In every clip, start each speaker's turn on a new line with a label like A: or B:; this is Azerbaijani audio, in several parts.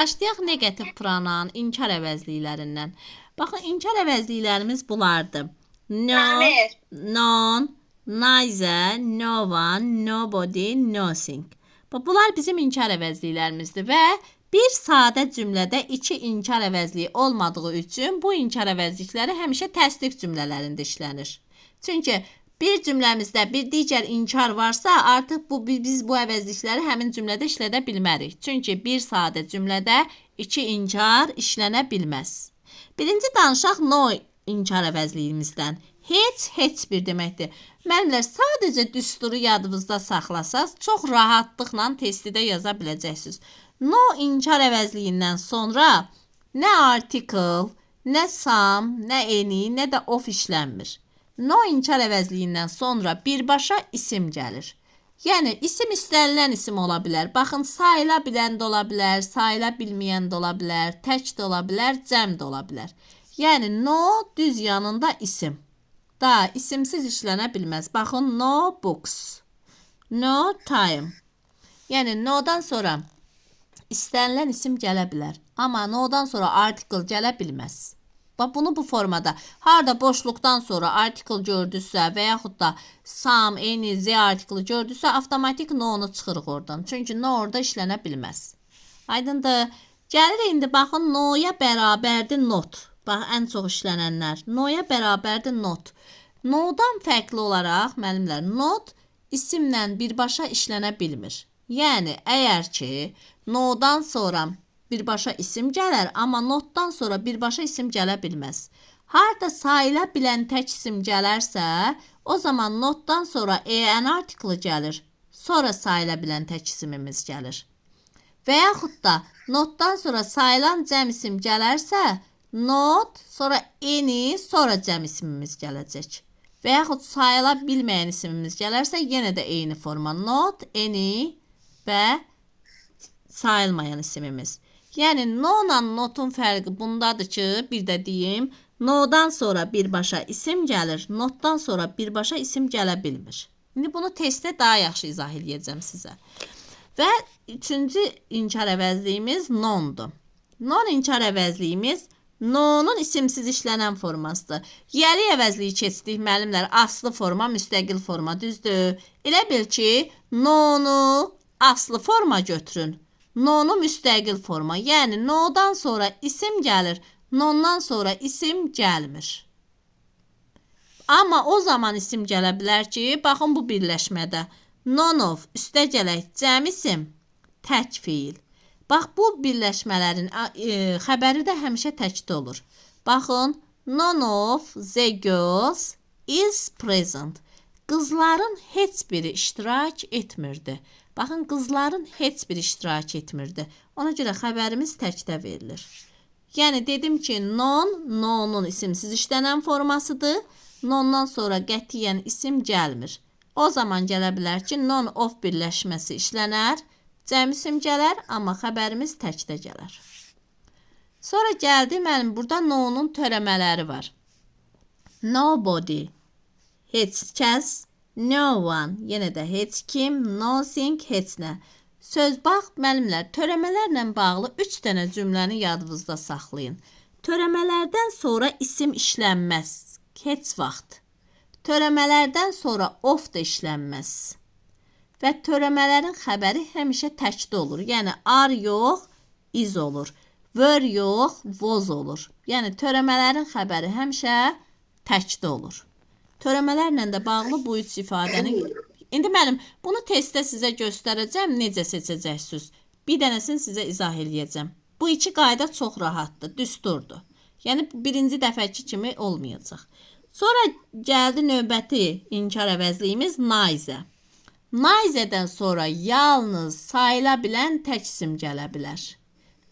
A: Başlayaq negativ pronoun, inkar əvəzliklərindən. Baxın, inkar əvəzliklərimiz bulardır. No,
B: Amir.
A: none, neither, no one, nobody, nothing. Bunlar bizim inkar əvəzliklərimizdir və bir sadə cümlədə iki inkar əvəzliyi olmadığı üçün bu inkar əvəzlikləri həmişə təsdiq cümlələrində işlənir. Çünki bir cümləmizdə bir digər inkar varsa, artıq biz bu əvəzlikləri həmin cümlədə işlədə bilmərik. Çünki bir sadə cümlədə iki inkar işlənə bilməz. Birinci danışaq no inkar əvəzliyimizdən. Heç bir deməkdir. Müəllimlər, sadəcə düsturu yadınızda saxlasaz, çox rahatlıqla testdə yaza biləcəksiniz. No inkar əvəzliyindən sonra nə article, nə some, nə any, nə də of işlənmir. No inkar əvəzliyindən sonra birbaşa isim gəlir. Yəni, isim istənilən isim ola bilər. Baxın, sayıla bilən də ola bilər, sayıla bilməyən də ola bilər, tək də ola bilər, cəm də ola bilər. Yəni, no düz yanında isim. Da, isimsiz işlənə bilməz. Baxın, no books, no time. Yəni, no'dan sonra istənilən isim gələ bilər. Amma no'dan sonra article gələ bilməz. Bax, bunu bu formada, harda boşluqdan sonra article gördüsə və yaxud da some, any, z article gördüsə, avtomatik no'nu çıxırıq oradan. Çünki no orada işlənə bilməz. Aydındır. Gəlir indi, baxın, no'ya bərabərdir not. Bax, ən çox işlənənlər. No'ya bərabərdir not. No'dan fərqli olaraq, müəllimlər, not isimlə birbaşa işlənə bilmir. Yəni, əgər ki, no'dan sonra birbaşa isim gələr, amma notdan sonra birbaşa isim gələ bilməz. Harda sayıla bilən tək isim gələrsə, o zaman notdan sonra an article gəlir, sonra sayıla bilən tək isimimiz gəlir. Və yaxud da notdan sonra sayılan cəm isim gələrsə, not, sonra any, sonra cəm isimimiz gələcək. Və yaxud sayıla bilməyən isimimiz gələrsə, yenə də eyni forma. Not, any və sayılmayan isimimiz. Yəni, no ilə notun fərqi bundadır ki, bir də deyim, no'dan sonra birbaşa isim gəlir, notdan sonra birbaşa isim gələ bilmir. İndi bunu testdə daha yaxşı izah edəcəm sizə. Və üçüncü inkar əvəzliyimiz non'dur. Non inkar əvəzliyimiz no'nun isimsiz işlənən formasıdır. Yəli əvəzliyi keçdik, müəllimlər, aslı forma, müstəqil forma, düzdür? Elə bil ki, no'nu aslı forma götürün. No'nu müstəqil forma. Yəni, no'dan sonra isim gəlir, nondan sonra isim gəlmir. Amma o zaman isim gələ bilər ki, baxın bu birləşmədə. None of, üstə gələk, cəm isim, tək fiil. Bax, bu birləşmələrin xəbəri də həmişə təkdə olur. Baxın, none of the girls is present. Qızların heç biri iştirak etmirdi. Baxın, qızların heç biri iştirak etmirdi. Ona görə xəbərimiz təkdə verilir. Yəni, dedim ki, no'nun isimsiz işlənən formasıdır. No'ndan sonra qətiyyən isim gəlmir. O zaman gələ bilər ki, none of birləşməsi işlənər, cəm isim gələr, amma xəbərimiz təkdə gələr. Sonra gəldi, mənim burada no'nun törəmələri var. Nobody, heç kəs, no one, yenə də heç kim, nothing, heç nə. Söz bax, müəllimlər, törəmələrlə bağlı 3 dənə cümləni yadınızda saxlayın. Törəmələrdən sonra isim işlənməz, heç vaxt. Törəmələrdən sonra of da işlənməz. Və törəmələrin xəbəri həmişə təkdə olur. Yəni, are yox, is olur. Were yox, was olur. Yəni, törəmələrin xəbəri həmişə təkdə olur. Törəmələrlə də bağlı bu 3 ifadəni... İndi mənim bunu testdə sizə göstərəcəm, necə seçəcəksiniz. Bir dənəsini sizə izah eləyəcəm. Bu 2 qayda çox rahatdır, düsturdur. Yəni, birinci dəfəki kimi olmayacaq. Sonra gəldi növbəti inkar əvəzliyimiz neither. Neither'dən sonra yalnız sayıla bilən tək isim gələ bilər.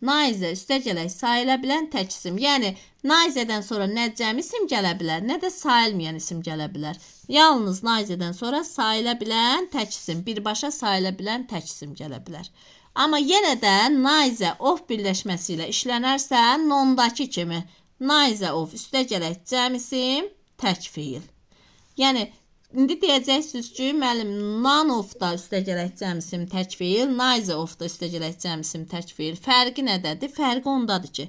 A: Neither, üstə gələk, sayıla bilən tək isim. Yəni, neither'dən sonra nə cəm isim gələ bilər, nə də sayılmayan isim gələ bilər. Yalnız neither'dən sonra sayıla bilən tək isim, birbaşa sayıla bilən tək isim gələ bilər. Amma yenə də neither of birləşməsi ilə işlənərsə, nondakı kimi neither of, üstə gələk, cəm isim, tək fiil. Yəni, İndi deyəcəksiniz ki, müəllim, none of da üstəgələk cəm isim tək fiil, neither of da üstəgələk cəm isim tək fiil. Fərqi nədədir? Fərqi ondadır ki,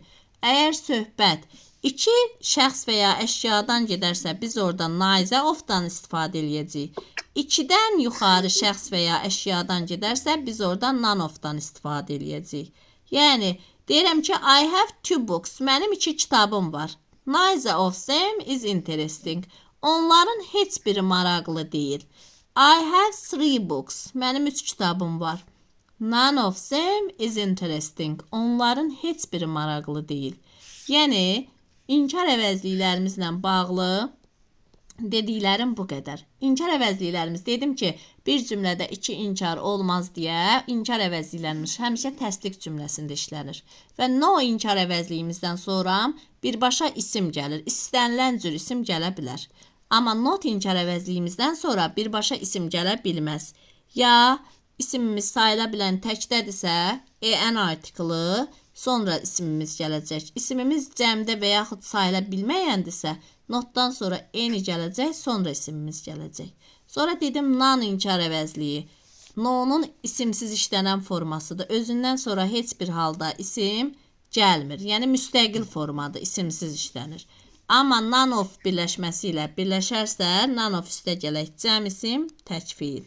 A: əgər söhbət iki şəxs və ya əşyadan gedərsə, biz orada neither of-dan istifadə edəcəyik. İkidən yuxarı şəxs və ya əşyadan gedərsə, biz orada none of-dan istifadə edəcəyik. Yəni, deyirəm ki, I have two books. Mənim 2 kitabım var. Neither of them is interesting. Onların heç biri maraqlı deyil. I have 3 books. Mənim 3 kitabım var. None of them is interesting. Onların heç biri maraqlı deyil. Yəni, inkar əvəzliklərimizlə bağlı dediklərim bu qədər. İnkar əvəzliklərimiz dedim ki, bir cümlədə 2 inkar olmaz deyə inkar əvəzliklərimiz həmişə təsdiq cümləsində işlənir. Və no inkar əvəzliyimizdən sonra birbaşa isim gəlir. İstənilən cür isim gələ bilər. Amma not inkar əvəzliyimizdən sonra birbaşa isim gələ bilməz. Ya isimimiz sayıla bilən təkdədirsə, en artiklı, sonra isimimiz gələcək. İsimimiz cəmdə və yaxud sayıla bilməyəndirsə, notdan sonra eni gələcək, sonra isimimiz gələcək. Sonra dedim none inkar əvəzliyi. No'nun isimsiz işlənən formasıdır. Özündən sonra heç bir halda isim gəlmir. Yəni müstəqil formadır, isimsiz işlənir. Amma none of birləşməsi ilə birləşərsə, none of üstəgələk cəm isim tək fiil.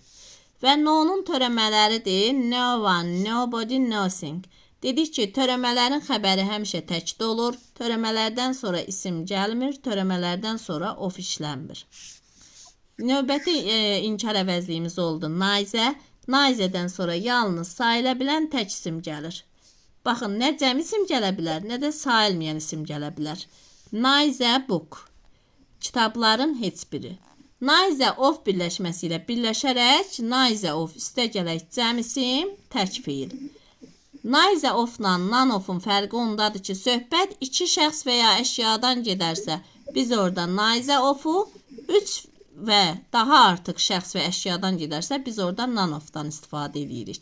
A: Və no'nun törəmələridir. No one, nobody, nothing. Dedik ki, törəmələrin xəbəri həmişə təkdə olur. Törəmələrdən sonra isim gəlmir, törəmələrdən sonra of işlənmir. Növbəti inkar əvəzliyimiz oldu. Neither. Neither'dən sonra yalnız sayıla bilən tək isim gəlir. Baxın, nə cəm isim gələ bilər, nə də sayılmayan isim gələ bilər. Neither book. Kitabların heç biri. Neither of birləşməsi ilə birləşərək neither of üstəgələk cəm isim tək fiil. Neither of-la none of-un fərqi ondadır ki, söhbət 2 şəxs və ya əşyadan gedərsə, biz orada neither of-u 3 və daha artıq şəxs və əşyadan gedərsə, biz orada none of-dan istifadə edirik.